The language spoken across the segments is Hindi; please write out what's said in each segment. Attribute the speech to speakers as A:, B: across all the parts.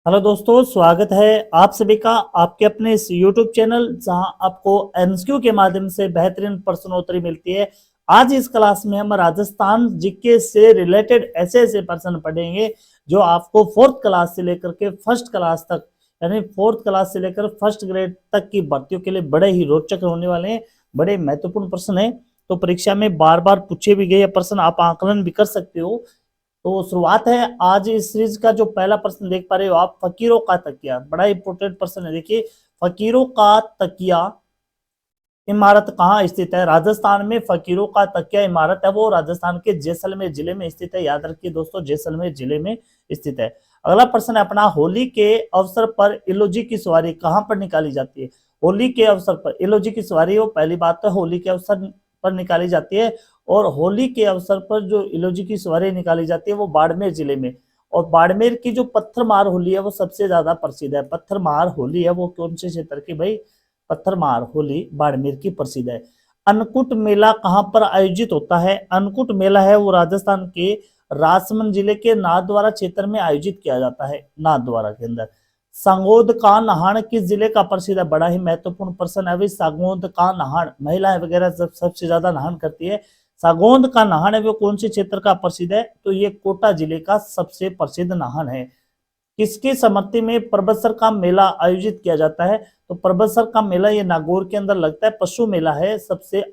A: हेलो दोस्तों, स्वागत है आप सभी का आपके अपने इस YouTube चैनल जहां आपको एमसीक्यू के माध्यम से बेहतरीन प्रश्नोत्तरी मिलती है। आज इस क्लास में हम राजस्थान जीके से रिलेटेड ऐसे ऐसे प्रश्न पढ़ेंगे जो आपको फोर्थ क्लास से लेकर के फर्स्ट क्लास तक, यानी फोर्थ क्लास से लेकर फर्स्ट ग्रेड तक की भर्तियों के लिए बड़े ही रोचक होने वाले हैं। बड़े महत्वपूर्ण प्रश्न है, तो परीक्षा में बार बार पूछे भी गए प्रश्न आप आकलन भी कर सकते हो। तो शुरुआत है आज इस सीरीज का। जो पहला प्रश्न देख पा रहे हो आप, फकीरों का तकिया, बड़ा इंपोर्टेंट प्रश्न है। देखिए, फकीरों का तकिया इमारत कहाँ स्थित है? राजस्थान में फकीरों का तकिया इमारत है वो राजस्थान के जैसलमेर जिले में स्थित है। याद रखिए दोस्तों, जैसलमेर जिले में स्थित है। अगला प्रश्न है अपना, होली के अवसर पर इलोजी की सवारी कहाँ पर निकाली जाती है? होली के अवसर पर इलोजी की सवारी, वो पहली बात तो होली के अवसर पर निकाली जाती है। और होली के अवसर पर जो इलोजी की सवारी निकाली जाती है वो बाड़मेर जिले में। और बाड़मेर की जो पत्थरमार होली है वो सबसे ज्यादा प्रसिद्ध है। पत्थरमार होली है वो कौन से क्षेत्र की भाई? पत्थरमार होली बाड़मेर की प्रसिद्ध है। अन्नकूट मेला कहाँ पर आयोजित होता है? अन्नकूट मेला है वो राजस्थान के राजसमंद जिले के नाथद्वारा क्षेत्र में आयोजित किया जाता है, नाथद्वारा के अंदर। सांगोद का नहान किस जिले का प्रसिद्ध है? बड़ा ही महत्वपूर्ण प्रश्न है भाई। सांगोद का नहान, महिलाएं वगैरह सबसे ज्यादा नहान करती है। सांगोद का नहान है वो कौन से क्षेत्र का प्रसिद्ध है? तो ये कोटा जिले का सबसे प्रसिद्ध नहान है। किसकी समृद्धि में परबतसर का मेला आयोजित किया जाता है? तो परबतसर का मेला ये नागौर के अंदर लगता है। पशु मेला है, सबसे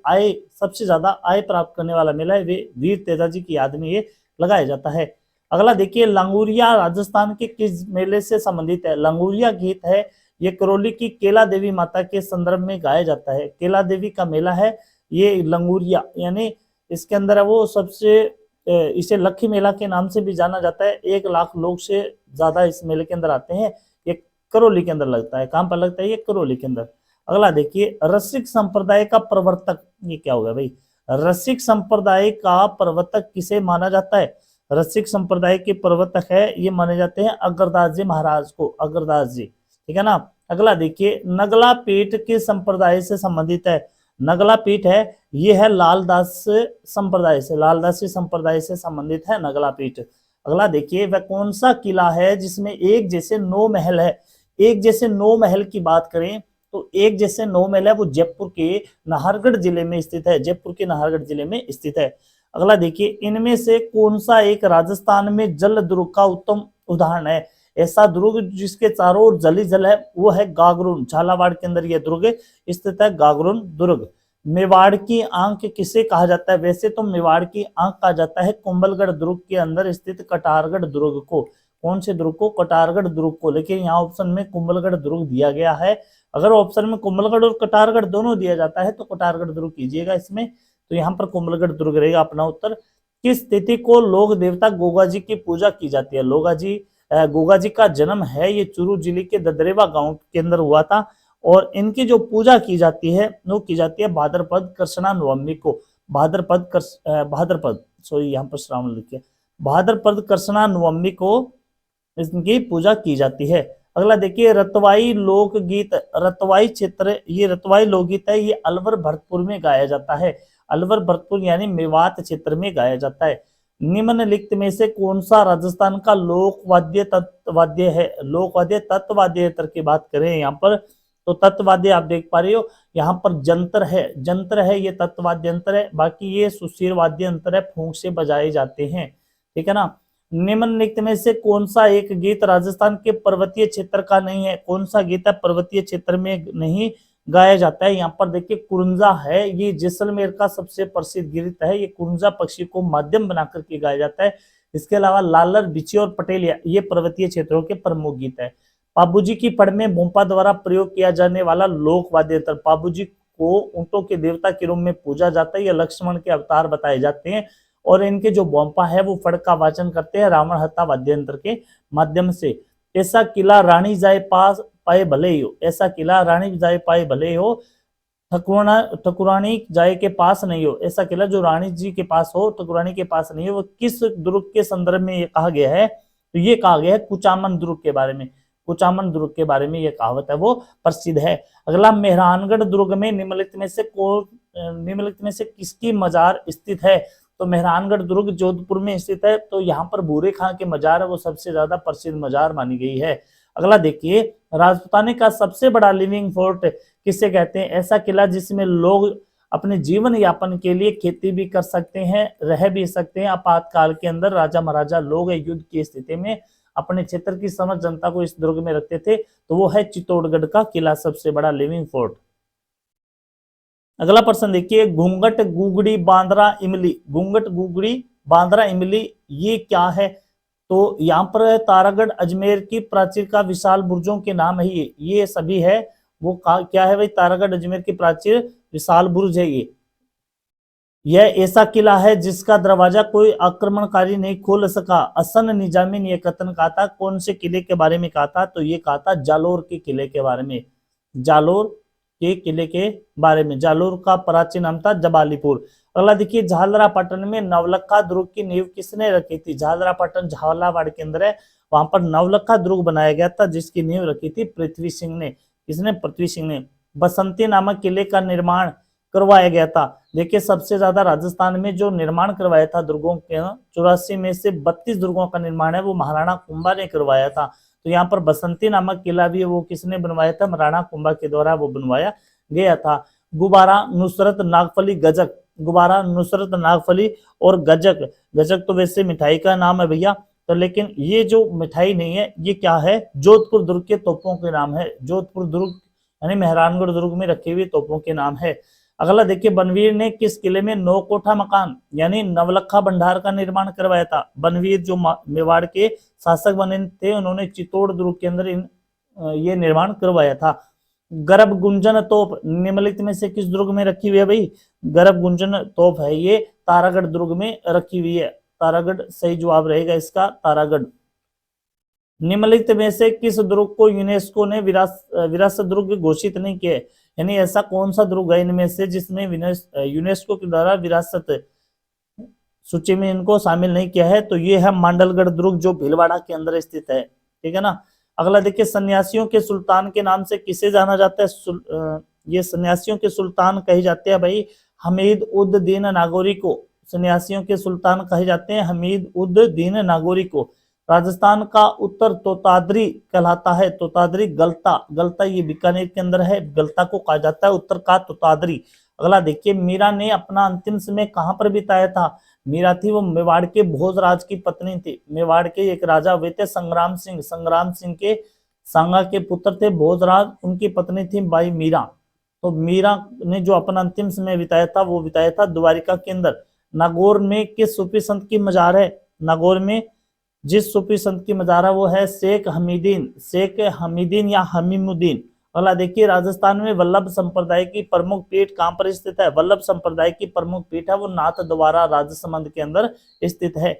A: ज्यादा आय प्राप्त करने वाला मेला है। वे वीर तेजाजी की याद में ये लगाया जाता है। अगला देखिए, लंगूरिया राजस्थान के किस मेले से संबंधित है? लंगूरिया गीत है ये करौली की केला देवी माता के संदर्भ में गाया जाता है। केला देवी का मेला है ये लंगूरिया, यानी इसके अंदर है वो सबसे इसे लक्खी मेला के नाम से भी जाना जाता है। 1 लाख लोग से ज्यादा इस मेले के अंदर आते हैं। ये करौली के अंदर लगता है। कहां पर लगता है? ये करौली के अंदर। अगला देखिए, रसिक संप्रदाय का प्रवर्तक, ये क्या होगा भाई? रसिक संप्रदाय का प्रवर्तक किसे माना जाता है? रसिक संप्रदाय के प्रवर्तक है ये माने जाते हैं अग्रदास जी महाराज को, अग्रदास जी, ठीक है ना। अगला देखिए, नगला पीठ किस संप्रदाय से संबंधित है? नगला पीठ है ये है लालदास संप्रदाय से, लालदासी संप्रदाय से संबंधित है नगला पीठ। अगला देखिए, वह कौन सा किला है जिसमें एक जैसे 9 महल है? एक जैसे 9 महल की बात करें तो एक जैसे 9 महल है वो जयपुर के नाहरगढ़ जिले में स्थित है। जयपुर के नाहरगढ़ जिले में स्थित है। अगला देखिए, इनमें से कौन सा एक राजस्थान में जल दुर्ग का उत्तम उदाहरण है? ऐसा दुर्ग जिसके चारों ओर जल ही जल है वो है गागरून। झालावाड़ के अंदर यह दुर्ग स्थित है, गागरून दुर्ग। मेवाड़ की आंख किसे कहा जाता है? वैसे तो मेवाड़ की आंख कहा जाता है कुंभलगढ़ दुर्ग के अंदर स्थित कटारगढ़ दुर्ग को। कौन से दुर्ग को? कटारगढ़ दुर्ग को। लेकिन यहाँ ऑप्शन में कुंभलगढ़ दुर्ग दिया गया है। अगर ऑप्शन में कुंभलगढ़ और कटारगढ़ दोनों दिया जाता है तो कटारगढ़ दुर्ग कीजिएगा इसमें। तो यहाँ पर कुंभलगढ़ दुर्ग रहेगा अपना उत्तर। किस तिथि को लोक देवता गोगा जी की पूजा की जाती है? गोगा जी का जन्म है ये चूरू जिले के ददरेवा गांव के अंदर हुआ था। और इनकी जो पूजा की जाती है वो की जाती है भाद्रपद कृष्णा नवमी को। भाद्रपद सॉरी, यहाँ पर श्रावण लिखिए, भाद्रपद कृष्णा नवमी को इनकी पूजा की जाती है। अगला देखिए, रतवाई लोकगीत, रतवाई क्षेत्र, ये रतवाई लोकगीत है ये अलवर भरतपुर में गाया जाता है। अलवर भरतपुर यानी मेवात क्षेत्र में गाया जाता है। निम्नलिखित में से कौन सा राजस्थान का लोकवाद्य तत्वाद्य है? लोकवाद्य तत्वाद्य यंत्र की बात करें यहाँ पर तो तत्वाद्य आप देख पा रहे हो यहाँ पर जंतर है, जंतर है ये तत्वाद्य यंत्र है। बाकी ये सुशीर वाद्य यंत्र है, फूंक से बजाए जाते हैं, ठीक है ना। निम्नलिखित में से कौन सा एक गीत राजस्थान के पर्वतीय क्षेत्र का नहीं है? कौन सा गीत है पर्वतीय क्षेत्र में नहीं गाया जाता है? यहाँ पर देखिए, कुरंजा है ये जैसलमेर का सबसे प्रसिद्ध गीत है। ये कुरंजा पक्षी को माध्यम बनाकर के गाया जाता है। इसके अलावा लालर, बिछी और पटेलिया ये पर्वतीय क्षेत्रों के प्रमुख गीत है। पाबूजी की पढ़ में भोंपा द्वारा प्रयोग किया जाने वाला लोक वाद्य यंत्र, पाबूजी को ऊंटों के देवता के रूप में पूजा जाता है। ये लक्ष्मण के अवतार बताए जाते हैं। और इनके जो भोंपा है वो फड़ का वाचन करते हैं रावण हत्ता वाद्य यंत्र के माध्यम से। ऐसा किला रानी जाए पास पाए भले ही हो, ऐसा किला रानी जाए पाए भले हो, ठकुरानी जाए के पास नहीं हो। ऐसा किला जो रानी जी के पास हो, ठकुरानी के पास नहीं हो। वो किस दुर्ग के संदर्भ में ये कहा गया है? तो ये कहा गया है कुचामन दुर्ग के बारे में। कुचामन दुर्ग के बारे में ये कहावत है वो प्रसिद्ध है। अगला, मेहरानगढ़ दुर्ग में निम्नलिखित में से किसकी मजार स्थित है? तो मेहरानगढ़ दुर्ग जोधपुर में स्थित है। तो यहाँ पर भूरे खां के मजार है वो सबसे ज्यादा प्रसिद्ध मजार मानी गई है। अगला देखिए, राजपूताने का सबसे बड़ा लिविंग फोर्ट किसे कहते हैं? ऐसा किला जिसमें लोग अपने जीवन यापन के लिए खेती भी कर सकते हैं, रह भी सकते हैं। आपातकाल के अंदर राजा महाराजा लोग युद्ध की स्थिति में अपने क्षेत्र की समस्त जनता को इस दुर्ग में रखते थे, तो वो है चित्तौड़गढ़ का किला, सबसे बड़ा लिविंग फोर्ट। अगला प्रश्न देखिए, घूंघट गुगड़ी बांद्रा इमली, घूंघट गुगड़ी बांद्रा इमली ये क्या है? तो यहाँ पर तारागढ़ अजमेर की प्राचीर का विशाल बुर्जों के नाम है ये सभी है। वो क्या है भाई? तारागढ़ अजमेर की प्राचीर विशाल बुर्ज है ये। यह ऐसा किला है जिसका दरवाजा कोई आक्रमणकारी नहीं खोल सका। हसन निजामी ने यह कथन कहा था। कौन से किले के बारे में कहा था? तो ये कहा था जालोर के किले के बारे में। जालोर के किले के बारे में। जालोर का प्राचीन नाम था जबालीपुर। अगला देखिए, झालरापाटन में नवलखा दुर्ग की नींव किसने रखी थी? झालरापाटन झालावाड़ के अंदर है, वहां पर नवलखा दुर्ग बनाया गया था जिसकी नींव रखी थी पृथ्वी सिंह ने। किसने? पृथ्वी सिंह ने। बसंती नामक किले का निर्माण करवाया गया था। देखिए, सबसे ज्यादा राजस्थान में जो निर्माण करवाया था दुर्गों के, 84 में से 32 दुर्गों का निर्माण है वो महाराणा कुंभा ने करवाया था। तो यहाँ पर बसंती नामक किला भी वो किसने बनवाया था? महाराणा कुंभा के द्वारा वो बनवाया गया था। गुब्बारा, नुसरत, नागफली, गजक। गुब्बारा, नुसरत, नागफली और गजक। गजक तो वैसे मिठाई का नाम है भैया, तो लेकिन ये जो मिठाई नहीं है, ये क्या है? जोधपुर दुर्ग के तोपों के नाम है। जोधपुर दुर्ग यानी मेहरानगढ़ दुर्ग में रखी हुई तोपों के नाम है। अगला देखिए, बनवीर ने किस किले में 9 कोठा मकान यानी नवलखा भंडार का निर्माण करवाया था? बनवीर जो मेवाड़ के शासक बने थे, उन्होंने चित्तौड़ दुर्ग के अंदर ये निर्माण करवाया था। गर्भ गुंजन तोप निम्नलिखित में से किस दुर्ग में रखी हुई है भाई? गर्भ गुंजन तोप है ये तारागढ़ दुर्ग में रखी हुई है। तारागढ़ सही जवाब रहेगा इसका, तारागढ़। निम्नलिखित में से किस दुर्ग को यूनेस्को ने विरासत दुर्ग घोषित नहीं किया? यानी ऐसा कौन सा दुर्ग है इनमें से जिसमें यूनेस्को के द्वारा विरासत सूची में इनको शामिल नहीं किया है? तो ये है मांडलगढ़ दुर्ग जो भीलवाड़ा के अंदर स्थित है। ठीक है ना। अगला देखिए, सन्यासियों के सुल्तान के नाम से किसे जाना जाता है? ये सन्यासियों के सुल्तान कहे जाते हैं भाई हमीद उद दीन नागौरी को। सन्यासियों के सुल्तान कहे जाते हैं हमीद उद दीन नागौरी को। राजस्थान का उत्तर तोतादरी कहलाता है। तोतादरी, गलता, गलता ये बीकानेर के अंदर है, गलता को कहा जाता है उत्तर का तोतादरी। अगला देखिए, मीरा ने अपना अंतिम समय कहां पर बिताया था? मीरा थी वो मेवाड़ के भोजराज की पत्नी थी। मेवाड़ के एक राजा हुए थे संग्राम सिंह। संग्राम सिंह के सांगा के पुत्र थे भोजराज, उनकी पत्नी थी बाई मीरा। तो मीरा ने जो अपना अंतिम समय बिताया था वो बिताया था द्वारिका के अंदर। नागौर में किस सूफी संत की मजार है? नागौर में जिस सूफी संत की मजार है वो है शेख हमीदीन। शेख हमीदीन या हमीमुद्दीन। अगला देखिए, राजस्थान में वल्लभ संप्रदाय की प्रमुख पीठ कहां पर स्थित है? वल्लभ संप्रदाय की प्रमुख पीठ है वो नाथ द्वारा राजसमंद के अंदर स्थित है।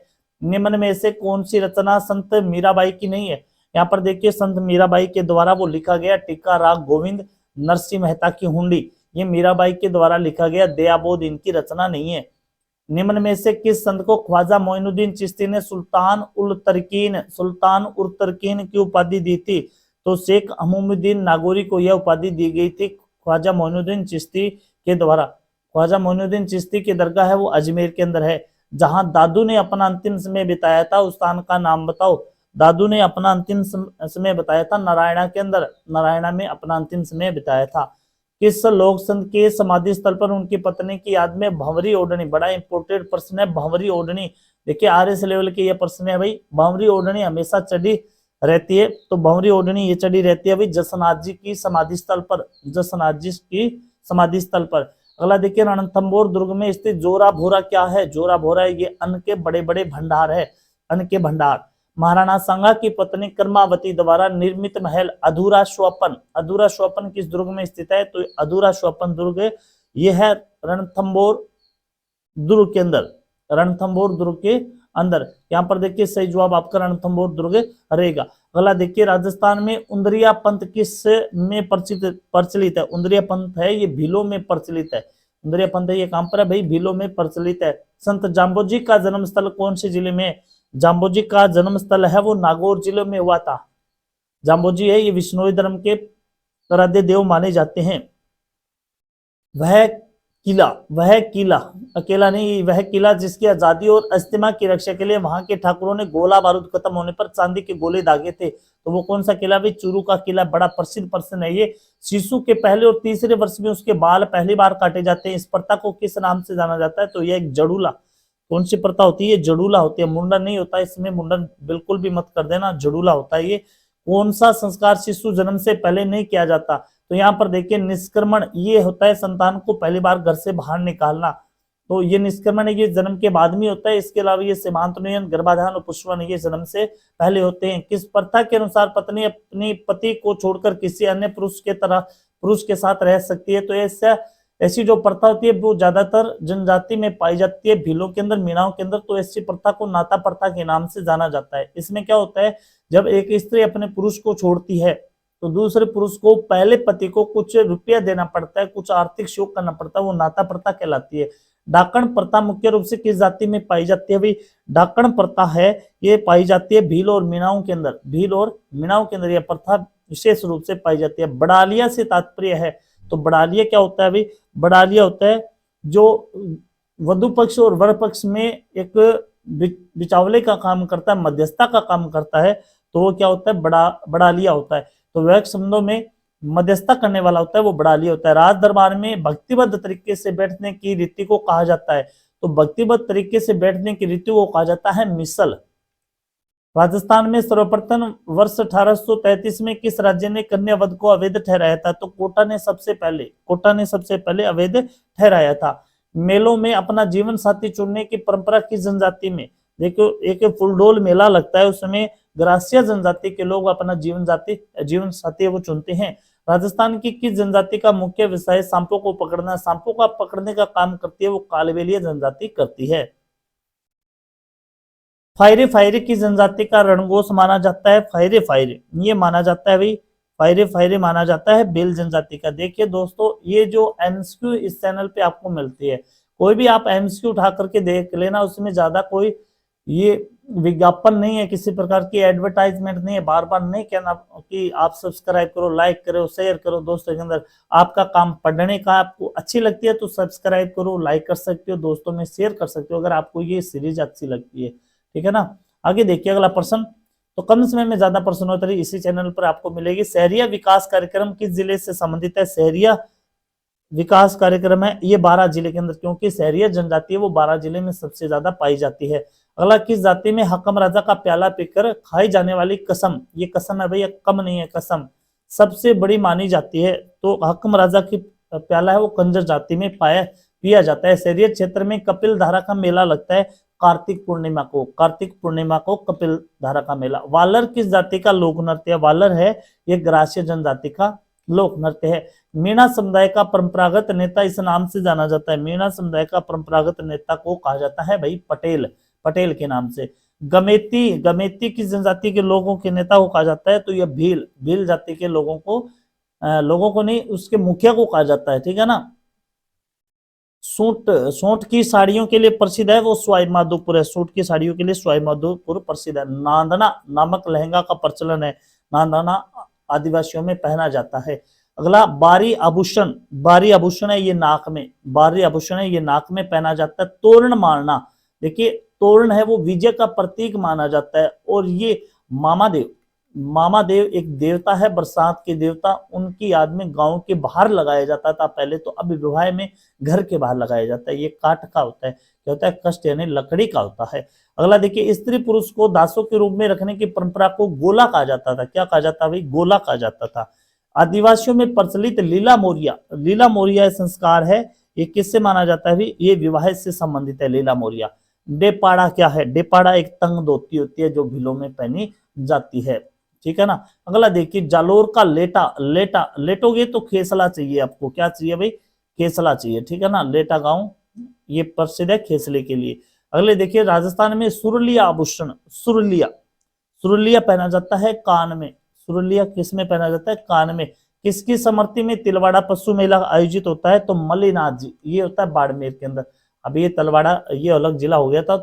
A: निम्न में से कौन सी रचना संत मीराबाई की नहीं है? यहाँ पर देखिए, संत मीराबाई के द्वारा वो लिखा गया टीका राग गोविंद नरसिंह मेहता की हुंडी, ये मीराबाई के द्वारा लिखा गया दयाबोध इनकी रचना नहीं है। निम्न में से किस संत को ख्वाजा मोइनुद्दीन चिश्ती ने सुल्तान उल तरकीन की उपाधि दी थी? तो शेख अमूमुद्दीन नागौरी को यह उपाधि दी गई थी ख्वाजा मोइनुद्दीन चिश्ती के द्वारा। ख्वाजा मोइनुद्दीन चिश्ती की दरगाह है वो अजमेर के अंदर है। जहां दादू ने अपना अंतिम समय बिताया था उस स्थान का नाम बताओ। दादू ने अपना अंतिम समय बताया था नारायणा के अंदर। नारायणा में अपना अंतिम समय बिताया था। किस लोक संत के समाधि स्थल पर उनकी पत्नी की याद में भंवरी ओढ़नी? बड़ा इंपोर्टेंट प्रश्न है भंवरी ओढ़नी। देखिए, आरएस लेवल के ये प्रश्न है भाई। भंवरी ओढ़नी हमेशा चढ़ी रहती है, तो भंवरी ओढ़नी ये चढ़ी रहती है भाई जसनाथ जी की समाधि स्थल पर। जसनाथ जी की समाधि स्थल पर। अगला देखिए, रणथंभौर दुर्ग में स्थित जोरा भोरा क्या है? जोरा भोरा ये अन्न के बड़े बड़े भंडार है, अन्न के भंडार। महाराणा सांगा की पत्नी कर्मावती द्वारा निर्मित महल अधूरा स्वपन, अधूरा स्वपन किस दुर्ग में स्थित है? तो अधूरा स्वपन दुर्ग ये है रणथंभौर दुर्ग के अंदर। रणथंभौर दुर्ग के अंदर। यहाँ पर देखिए, सही जवाब आपका रणथंभौर दुर्ग रहेगा। अगला देखिए, राजस्थान में उंदरिया पंथ किस में प्रचलित है? उंदरिया पंथ है ये भीलों में प्रचलित है। उंदरिया पंथ ये कहां पर है भाई? भीलों में प्रचलित है। संत जाम्बोजी का जन्म स्थल कौन से जिले में? जाम्बोजी का जन्म स्थल है वो नागौर जिले में हुआ था। जाम्बोजी है ये विष्णोई धर्म के आराध्य देव माने जाते हैं। वह किला, वह किला, अकेला नहीं, वह किला जिसकी आजादी और अस्थिमा की रक्षा के लिए वहां के ठाकुरों ने गोला बारूद खत्म होने पर चांदी के गोले दागे थे। तो वो कौन सा किला भाई? चूरू का किला, बड़ा प्रसिद्ध प्रश्न है ये। शिशु के पहले और तीसरे वर्ष में उसके बाल पहली बार काटे जाते हैं। इस प्रथा को किस नाम से जाना जाता है? तो यह एक जड़ूला। कौन सी प्रथा होती है? जड़ूला होती है, मुंडन नहीं होता इसमें, मुंडन बिल्कुल भी मत कर देना, जड़ूला होता है ये। कौन सा संस्कार शिशु जन्म से पहले नहीं किया जाता? तो यहाँ पर देखिए निष्क्रमण, ये होता है संतान को पहली बार घर से बाहर निकालना। तो ये निष्क्रमण ये जन्म के बाद में होता है। इसके अलावा ये सीमांतोन्नयन, गर्भाधान और पुष्पन ये जन्म से पहले होते हैं। किस प्रथा के अनुसार पत्नी अपनी पति को छोड़कर किसी अन्य पुरुष के साथ रह सकती है? तो ऐसी जो प्रथा होती है वो ज्यादातर जनजाति में पाई जाती है, भीलों के अंदर, मीणाओं के अंदर। तो ऐसी प्रथा को नाता प्रथा के नाम से जाना जाता है। इसमें क्या होता है, जब एक स्त्री अपने पुरुष को छोड़ती है तो दूसरे पुरुष को पहले पति को कुछ रुपया देना पड़ता है, कुछ आर्थिक सहयोग करना पड़ता है, वो नाता प्रथा कहलाती है। डाकण प्रथा मुख्य रूप से किस जाति में पाई जाती है? भाई डाकण प्रथा है ये पाई जाती है भील और मीणाओं के अंदर, भील और मीणाओं के अंदर यह प्रथा विशेष रूप से पाई जाती है। बड़ालिया से तात्पर्य है, तो बड़ालिया क्या होता है भाई? बड़ालिया होता है जो वधु पक्ष और वर पक्ष में एक बिचावले का काम करता है, मध्यस्थता का काम करता है। तो वो क्या होता है? बड़ालिया होता है। तो वैवाहिक संबंधों में मध्यस्थता करने वाला होता है, वो बड़ालिया होता है। राज दरबार में भक्तिबद्ध तरीके से बैठने की रीति को कहा जाता है। तो भक्तिबद्ध तरीके से बैठने की रीति को कहा जाता है मिसल। राजस्थान में सर्वप्रथम वर्ष 1833 में किस राज्य ने कन्या वध को अवैध ठहराया था? तो कोटा ने सबसे पहले अवैध ठहराया था। मेलों में अपना जीवन साथी चुनने की परंपरा किस जनजाति में? देखो एक फुलडोल मेला लगता है, उसमें ग्रासिया जनजाति के लोग अपना जीवन साथी वो चुनते हैं। राजस्थान की किस जनजाति का मुख्य व्यवसाय सांपों को पकड़ना? सांपों का पकड़ने का काम करती है वो कालबेलिया जनजाति करती है। फायरे की जनजाति का रणघोष माना जाता है? फायरे ये माना जाता है भाई, फायरे माना जाता है बेल जनजाति का। देखिए दोस्तों, ये जो एमसीक्यू इस चैनल पे आपको मिलती है, कोई भी आप एमसीक्यू उठा करके देख लेना, उसमें ज्यादा कोई ये विज्ञापन नहीं है, किसी प्रकार की एडवर्टाइजमेंट नहीं है। बार बार नहीं कहना कि आप सब्सक्राइब करो, लाइक करो, शेयर करो दोस्तों के अंदर। आपका काम पढ़ने का, आपको अच्छी लगती है तो सब्सक्राइब करो, लाइक कर सकते हो, दोस्तों में शेयर कर सकते हो अगर आपको ये सीरीज अच्छी लगती है, ठीक है ना। आगे देखिए अगला प्रश्न। तो कम समय में ज्यादा प्रश्नोत्तरी इसी चैनल पर आपको मिलेगी। शहरिया विकास कार्यक्रम किस जिले से संबंधित है? शहरिया विकास कार्यक्रम है ये 12 जिले के अंदर, क्योंकि शहरिया जनजाति है वो 12 जिले में सबसे ज्यादा पाई जाती है। अगला, किस जाति में हकम राजा का प्याला पीकर खाई जाने वाली कसम, ये कसम है भैया, कम नहीं है, कसम सबसे बड़ी मानी जाती है? तो हकम राजा की प्याला है वो कंजर जाति में पिया जाता है। शहरिया क्षेत्र में कपिल धारा का मेला लगता है कार्तिक पूर्णिमा को कपिल धारा का मेला। वालर किस जाति का लोक नृत्य है? वालर है ये ग्रासीय जनजाति का लोक नृत्य है। मीणा समुदाय का परंपरागत नेता इस नाम से जाना जाता है? मीणा समुदाय का परंपरागत नेता को कहा जाता है भाई पटेल के नाम से। गमेती किस जनजाति के लोगों के नेता को कहा जाता है? तो यह भील जाति के लोगों को नहीं, उसके मुखिया को कहा जाता है, ठीक है ना। सूट की साड़ियों के लिए प्रसिद्ध है वो सवाई माधोपुर है, सूट की साड़ियों के लिए सवाई माधोपुर प्रसिद्ध है। नांदना नामक लहंगा का प्रचलन है, नांदना आदिवासियों में पहना जाता है। अगला, बारी आभूषण है ये नाक में पहना जाता है। तोरण मारना, देखिए तोरण है वो विजय का प्रतीक माना जाता है। और ये मामादेव एक देवता है, बरसात के देवता, उनकी याद में गांव के बाहर लगाया जाता था पहले, तो अब विवाह में घर के बाहर लगाया जाता है। ये काठ का होता है, क्या होता है? कष्ट यानी लकड़ी का होता है। अगला देखिए, स्त्री पुरुष को दासों के रूप में रखने की परंपरा को गोला कहा जाता था। क्या कहा जाता भाई? गोला कहा जाता था। आदिवासियों में प्रचलित लीला मोरिया संस्कार है, ये किससे माना जाता है? ये विवाह से संबंधित है लीला मोरिया। डेपाड़ा क्या है? डेपाड़ा एक तंग धोती होती है जो भीलों में पहनी जाती है, ठीक है ना। अगला देखिए, जालोर का लेटोगे तो खेसला चाहिए आपको, क्या चाहिए भाई? खेसला चाहिए, ठीक है ना। लेटा गांव ये प्रसिद्ध है खेसले के लिए। अगले देखिए, राजस्थान में सुरुलिया पहना जाता है कान में। सुरुलिया किस में पहना जाता है? कान में। किसकी समर्थी में तिलवाड़ा पशु मेला आयोजित होता है? तो मल्लीनाथ जी, ये होता है बाड़मेर के अंदर। अभी ये तलवाड़ा ये अलग जिला हो गया था।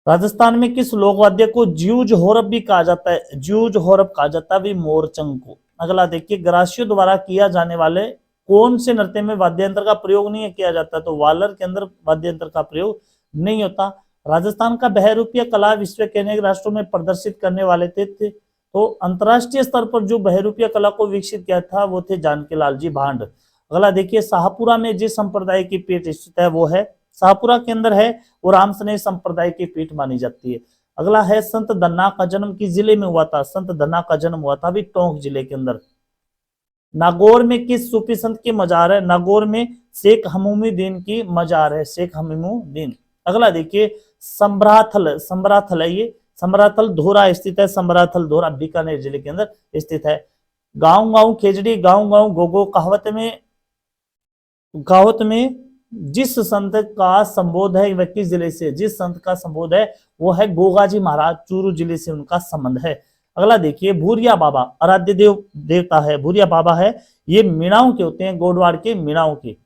A: राजस्थान में किस लोकवाद्य को ज्यूज होरब भी कहा जाता है? ज्यूज होरब कहा जाता है मोरचंग को। अगला देखिए, ग्रासियों द्वारा किया जाने वाले कौन से नृत्य में वाद्य यंत्र का प्रयोग नहीं किया जाता? तो वालर के अंदर वाद्य यंत्र का प्रयोग नहीं होता। राजस्थान का बहरूपीय कला विश्व के अनेक राष्ट्रों में प्रदर्शित करने वाले थे। तो अंतरराष्ट्रीय स्तर पर जो बहरूपीय कला को विकसित किया था वो थे जानकी लाल जी भांड। अगला देखिए, शाहपुरा में जिस संप्रदाय की पीठ स्थित है वो है, शाहपुरा के अंदर है, वो राम स्नेह संप्रदाय की पीठ मानी जाती है। अगला है, संत धन्ना का जन्म किस जिले में हुआ था? संत धन्ना का जन्म हुआ था भी टोंक जिले के अंदर। नागौर में किस सूफी संत की मजार है? नागौर में शेख हमूमुद्दीन की मजार है, शेख हमूमुद्दीन। अगला देखिए, संभराथल, संभराथल है ये, संभराथल धोरा स्थित है, संभराथल धोरा बीकानेर जिले के अंदर स्थित है। गांव गांव खेजड़ी, गांव गांव गोगो, कहावत में जिस संत का संबोध है वह किस जिले से? जिस संत का संबोध है वो है गोगाजी महाराज, चूरू जिले से उनका संबंध है। अगला देखिए, भूरिया बाबा आराध्य देवता है, भूरिया बाबा है, ये मीणाओं के होते हैं, गोडवाड़ के मीणाओं के।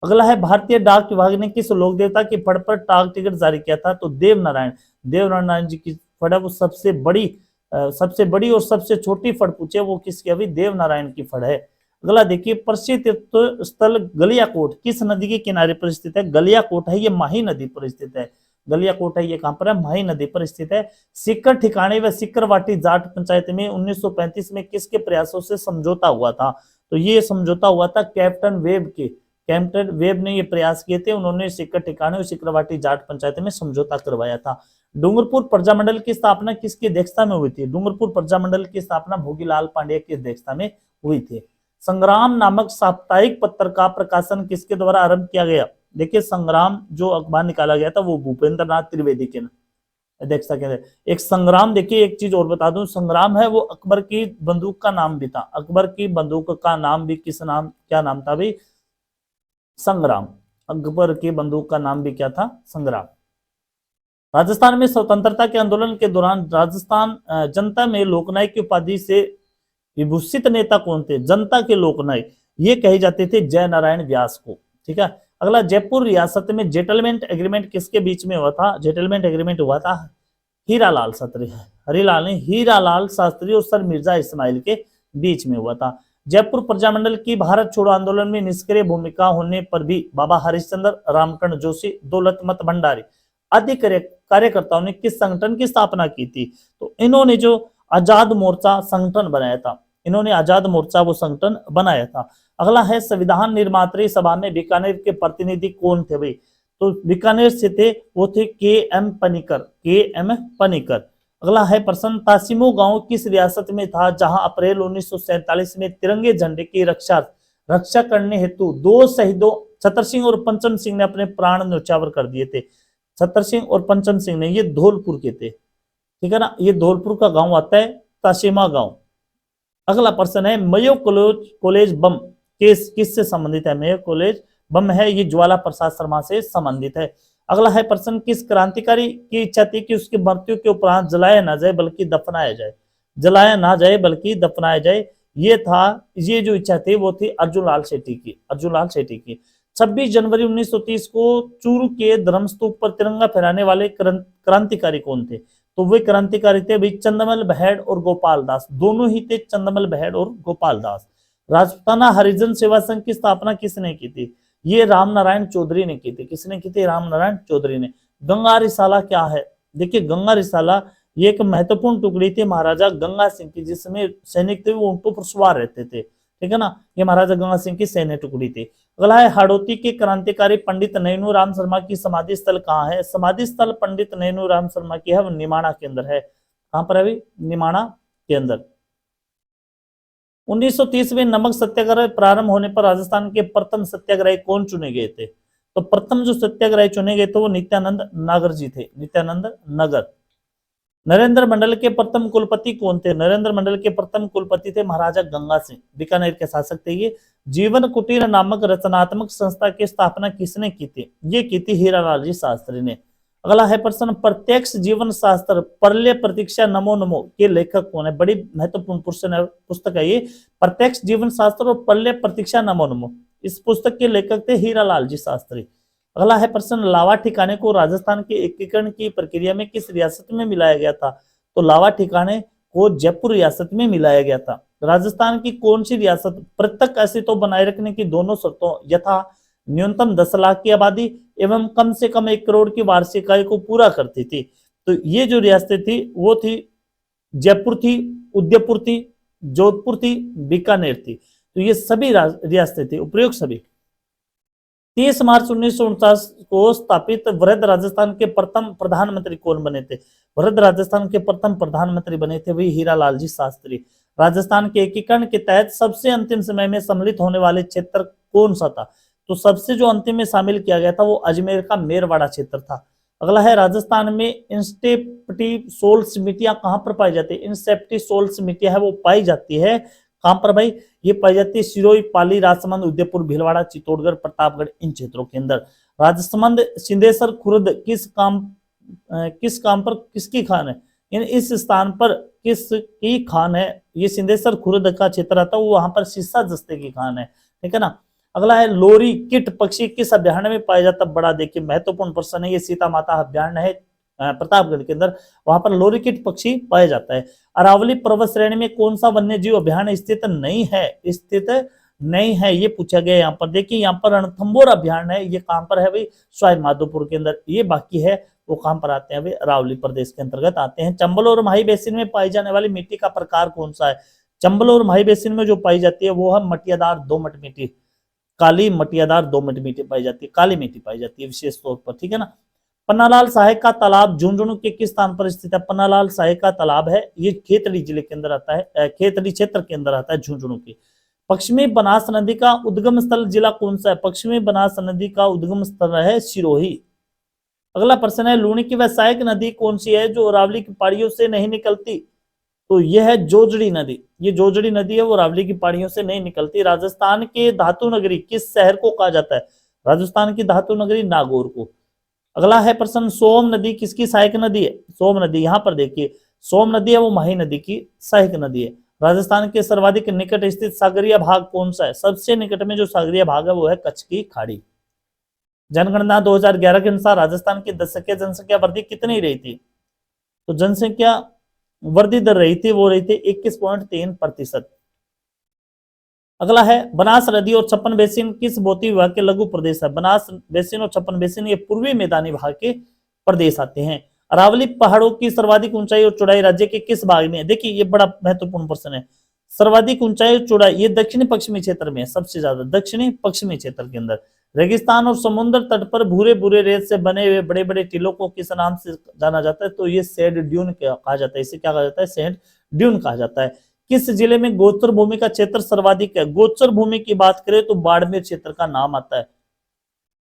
A: अगला है, भारतीय डाक विभाग ने किस लोक देवता की फड़ पर डाक टिकट जारी किया था? तो देवनारायण, देवनारायण जी की फड़ है वो सबसे बड़ी और सबसे छोटी फड़ पूछे वो किसकी? अभी देवनारायण की फड़ है। अगला देखिए, प्रसिद्ध तीर्थ स्थल गलियाकोट किस नदी के किनारे पर स्थित है? गलियाकोट है ये माही नदी पर स्थित है, गलियाकोट है ये कहां पर है? माही नदी पर स्थित है। सिक्कर ठिकाने व सिक्करवाटी जाट पंचायत में 1935 में किसके प्रयासों से समझौता हुआ था? तो ये समझौता हुआ था कैप्टन वेब के, कैप्टन वेब ने ये प्रयास किए थे, उन्होंने सिक्कर ठिकाने और सिक्करवाटी जाट पंचायत में समझौता करवाया था। डूंगरपुर प्रजामंडल की स्थापना किसकी अध्यक्षता में हुई थी? डूंगरपुर प्रजामंडल की स्थापना भोगीलाल पांडे की अध्यक्षता में हुई थी। संग्राम नामक साप्ताहिक पत्र का प्रकाशन किसके द्वारा आरंभ किया गया? देखिए, संग्राम जो अखबार निकाला गया था वो भूपेंद्र नाथ त्रिवेदी के अध्यक्षता के अंदर। एक संग्राम, देखिए एक चीज और बता दूं, संग्राम है वो अकबर की बंदूक का नाम भी था, अकबर की बंदूक का नाम भी क्या नाम था भाई? संग्राम। अकबर की बंदूक का नाम भी क्या था? संग्राम। राजस्थान में स्वतंत्रता के आंदोलन के दौरान राजस्थान जनता में लोकनायक की उपाधि से विभूषित नेता कौन थे? जनता के लोकनायक ये कहे जाते थे जय नारायण व्यास को। ठीक है। अगला, जयपुर रियासत में जेटलमेंट एग्रीमेंट किसके बीच में हुआ था? जेटलमेंट एग्रीमेंट हुआ था हीरालाल शास्त्री, हरिलाल ने हीरालाल शास्त्री और सर मिर्जा इस्माइल के बीच में हुआ था। जयपुर प्रजामंडल की भारत छोड़ो आंदोलन में निष्क्रिय भूमिका होने पर भी बाबा हरिश्चंद्र, रामकर्ण जोशी, दौलतमत भंडारी आदि कार्यकर्ताओं ने किस संगठन की स्थापना की थी? तो इन्होंने जो आजाद मोर्चा संगठन बनाया था, इन्होंने आजाद मोर्चा वो संगठन बनाया था। अगला है, संविधान निर्मात्री सभा में बीकानेर के प्रतिनिधि कौन थे भाई? तो बीकानेर से थे वो थे के.एम. पनिकर, के.एम. पनिकर। अगला है प्रश्न, तासिमो गांव किस रियासत में था जहां अप्रैल 1947 में तिरंगे झंडे की रक्षा करने हेतु दो शहीदों छतर सिंह और पंचम सिंह ने अपने प्राण न्यौछावर कर दिए थे? छतर सिंह और पंचम सिंह ने, ये धौलपुर के थे, ठीक है ना, ये धौलपुर का गांव आता है तासिमा गांव। अगला प्रश्न है, मयो कॉलेज बम किससे संबंधित है? मयो कॉलेज बम है ये ज्वाला प्रसाद शर्मा से संबंधित है। अगला है प्रश्न, किस क्रांतिकारी की इच्छा थी कि उसकी मृत्यु के उपरांत जलाया ना जाए बल्कि दफनाया जाए? जलाया ना जाए बल्कि दफनाया जाए, ये जो इच्छा थी वो थी अर्जुन लाल शेट्टी की, अर्जुन लाल शेट्टी की। 26 जनवरी 1930 को चूरू के धर्मस्तूप पर तिरंगा फहराने वाले क्रांतिकारी कौन थे? तो वे क्रांतिकारी थे भाई चंदमल बहेड़ और गोपाल दास, दोनों ही थे, चंदमल बहेड़ और गोपाल दास। राजपूताना हरिजन सेवा संघ की स्थापना किसने की थी? ये रामनारायण चौधरी ने की थी। किसने की थी? रामनारायण चौधरी ने। गंगा रिसाला क्या है? देखिए, गंगा रिसाला ये एक महत्वपूर्ण टुकड़ी थी महाराजा गंगा सिंह की, जिसमें सैनिक थे वो ऊंटों पर सवार रहते थे, ठीक है ना, ये महाराजा गंगा सिंह की सैन्य टुकड़ी थी। अगला है, हाड़ौती के क्रांतिकारी पंडित नैनू राम शर्मा की समाधि स्थल कहाँ है? समाधि स्थल पंडित नैनू राम शर्मा की है वो निमाणा के अंदर है। कहां पर है अभी? निमाणा के अंदर। 1930 में नमक सत्याग्रह प्रारंभ होने पर राजस्थान के प्रथम सत्याग्रही कौन चुने गए थे? तो प्रथम जो सत्याग्रही चुने गए थे वो नित्यानंद नागर जी थे, नित्यानंद नगर। नरेंद्र मंडल के प्रथम कुलपति कौन थे? नरेंद्र मंडल के प्रथम कुलपति थे महाराजा गंगा सिंह, बीकानेर के शासक थे ये। जीवन कुटीर नामक रचनात्मक संस्था की स्थापना किसने की थी? ये की थी हीरालाल जी शास्त्री ने। अगला है प्रश्न, प्रत्यक्ष जीवन शास्त्र परल्य प्रतीक्षा नमो नमो के लेखक कौन है? बड़ी महत्वपूर्ण पुस्तक है ये, प्रत्यक्ष जीवन शास्त्र और परल्य प्रतीक्षा नमो नमो। इस पुस्तक के लेखक थे हीरालाल जी शास्त्री। अगला है प्रश्न, लावा ठिकाने को राजस्थान के एकीकरण की प्रक्रिया में किस रियासत में मिलाया गया था? तो लावा ठिकाने को जयपुर रियासत में मिलाया गया था। राजस्थान की कौन सी रियासत पृथक अस्तित्व बनाए रखने की दोनों शर्तों यथा न्यूनतम 10 लाख की आबादी एवं कम से कम 1 करोड़ की वार्षिक आय को पूरा करती थी? तो ये जो रियासतें थी वो थी जयपुर थी, उदयपुर थी, जोधपुर थी, बीकानेर थी। तो ये सभी रियासतें थी, उपयुक्त सभी। 30 मार्च 1949 को स्थापित वृहद राजस्थान के प्रथम प्रधानमंत्री कौन बने थे? वृहद राजस्थान के प्रथम प्रधानमंत्री बने थे वही हीरालाल जी शास्त्री। राजस्थान के एकीकरण के तहत सबसे अंतिम समय में सम्मिलित होने वाले क्षेत्र कौन सा था? तो सबसे जो अंतिम में शामिल किया गया था वो अजमेर का मेरवाड़ा क्षेत्र था। अगला है, राजस्थान में इंस्टेप्टी सोल्स मिट्टियां कहां पर पाई जाती है? इंस्टेप्टी सोल्स मिट्टियां है वो पाई जाती है कहां पर भाई? ये पाई जाती है सिरोही, पाली, राजसमंद, उदयपुर, भीलवाड़ा, चित्तौड़गढ़, प्रतापगढ़, इन क्षेत्रों के अंदर। राजसमंद, सिंधेश्वर, खुर्द किस काम पर किसकी खान है? यानी इस स्थान पर किसकी खान है? ये सिंधेश्वर खुर्द का क्षेत्र आता है, वो वहां पर शीशा जस्ते की खान है, ठीक है ना। अगला है, लोरी किट पक्षी किस अभ्यारण्य में पाया जाता? बड़ा देखिए महत्वपूर्ण प्रश्न है, ये सीता माता अभ्यारण्य है प्रतापगढ़ के अंदर, वहां पर लोरी किट पक्षी पाया जाता है। अरावली पर्वत श्रेणी में कौन सा वन्य जीव अभ्यारण्य स्थित नहीं है? ये पूछा गया यहाँ पर। देखिए यहाँ पर रणथंभौर अभ्यारण्य है, ये कहां पर है भाई? सवाई माधोपुर के अंदर। ये बाकी है वो कहां पर आते हैं भाई? अरावली प्रदेश के अंतर्गत आते हैं। चंबल और माही बेसिन में पाई जाने वाली मिट्टी का प्रकार कौन सा है? चंबल और माही बेसिन में जो पाई जाती है वो है मटियादार दोमट मिट्टी, काली मटियादार दोमट मिट्टी पाई जाती है, काली मिट्टी पाई जाती है विशेष तौर पर, ठीक है ना। पन्नालाल साहेब का तालाब झुंझुनू के किस स्थान पर स्थित है? पन्नालाल साहेब का तालाब है ये खेतड़ी जिले के अंदर आता है, खेतड़ी क्षेत्र के अंदर आता है झुंझुनू के। पश्चिमी बनास नदी का उद्गम स्थल जिला कौन सा है? पश्चिमी बनास नदी का उद्गम स्थल है सिरोही। अगला प्रश्न है, लूणी की वह सहायक नदी कौन सी है जो अरावली की पहाड़ियों से नहीं निकलती? तो यह है जोजड़ी नदी। ये जोजड़ी नदी है वो अरावली की पहाड़ियों से नहीं निकलती। राजस्थान के धातु नगरी किस शहर को कहा जाता है? राजस्थान की धातु नगरी नागौर को। अगला है प्रश्न, सोम नदी किसकी सहायक नदी है? सोम नदी, यहां पर देखिए सोम नदी है वो माही नदी की सहायक नदी है। राजस्थान के सर्वाधिक निकट स्थित सागरीय भाग कौन सा है? सबसे निकट में जो सागरीय भाग है वो है कच्छ की खाड़ी। जनगणना 2011 के अनुसार राजस्थान की दशकीय जनसंख्या वृद्धि कितनी रही थी? तो जनसंख्या वृद्धि दर रही थी वो रही थी 21.3%। अगला है, बनास नदी और छप्पन बेसिन किस भौतिक विभाग के लघु प्रदेश है? बनास बेसिन और छप्पन बेसिन ये पूर्वी मैदानी भाग के प्रदेश आते हैं। अरावली पहाड़ों की सर्वाधिक ऊंचाई और चौड़ाई राज्य के किस भाग में है? देखिए ये बड़ा महत्वपूर्ण प्रश्न है। सर्वाधिक ऊंचाई और चौड़ाई ये दक्षिणी पश्चिमी क्षेत्र में है, सबसे ज्यादा दक्षिणी पश्चिमी क्षेत्र के अंदर। रेगिस्तान और समुद्र तट पर भूरे भूरे रेत से बने हुए बड़े बड़े टीलों को किस नाम से जाना जाता है? तो ये सैंड ड्यून कहा जाता है। इसे क्या कहा जाता है? सैंड ड्यून कहा जाता है। किस जिले में गोचर भूमि का क्षेत्र सर्वाधिक है? गोचर भूमि की बात करें तो बाड़मेर क्षेत्र का नाम आता है।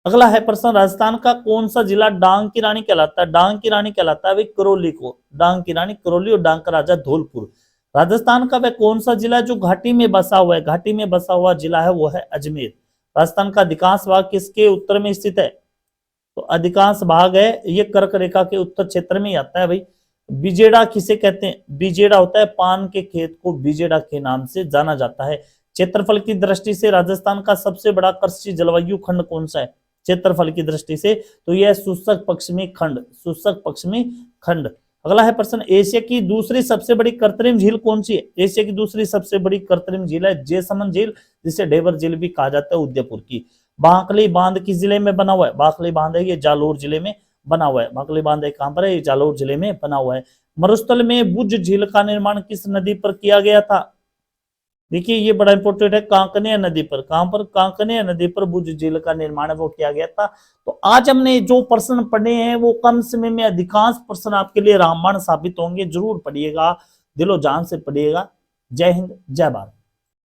A: अगला है प्रश्न, राजस्थान का कौन सा जिला डांग की रानी कहलाता है? डांग की रानी कहलाता है भाई करौली को। डांग की रानी करौली और डांग का राजा धौलपुर। राजस्थान का वह कौन सा जिला जो घाटी में बसा हुआ है? घाटी में बसा हुआ जिला है वो है अजमेर। राजस्थान का अधिकांश भाग किसके उत्तर में स्थित है? तो अधिकांश भाग है ये कर्क रेखा के उत्तर क्षेत्र में ही आता है भाई। बिजेड़ा किसे कहते हैं? बिजेड़ा होता है पान के खेत को बिजेड़ा के नाम से जाना जाता है। क्षेत्रफल की दृष्टि से राजस्थान का सबसे बड़ा कृषि जलवायु खंड कौन सा है? क्षेत्रफल की दृष्टि से तो यह शुष्क पश्चिमी खंड, शुष्क पश्चिमी खंड। अगला है प्रश्न, एशिया की दूसरी सबसे बड़ी कृत्रिम झील कौन सी है? एशिया की दूसरी सबसे बड़ी कृत्रिम झील है जयसमंद झील, जिसे ढेबर झील भी कहा जाता है, उदयपुर की। बांकली बांध किस जिले में बना हुआ है? बांकली बांध है ये जालोर जिले में बना हुआ है। बांकली बांध कहां पर है? ये जालोर जिले में बना हुआ है। मरुस्थल में बुज झील का निर्माण किस नदी पर किया गया था? देखिए ये बड़ा इंपॉर्टेंट है, कांकनिया नदी पर। कहां पर? कांकनिया नदी पर बुज झील का निर्माण वो किया गया था। तो आज हमने जो प्रश्न पढ़े हैं वो कम समय में अधिकांश प्रश्न आपके लिए रामबाण साबित होंगे। जरूर पढ़िएगा, दिलो जान से पढ़िएगा। जय हिंद, जय भारत।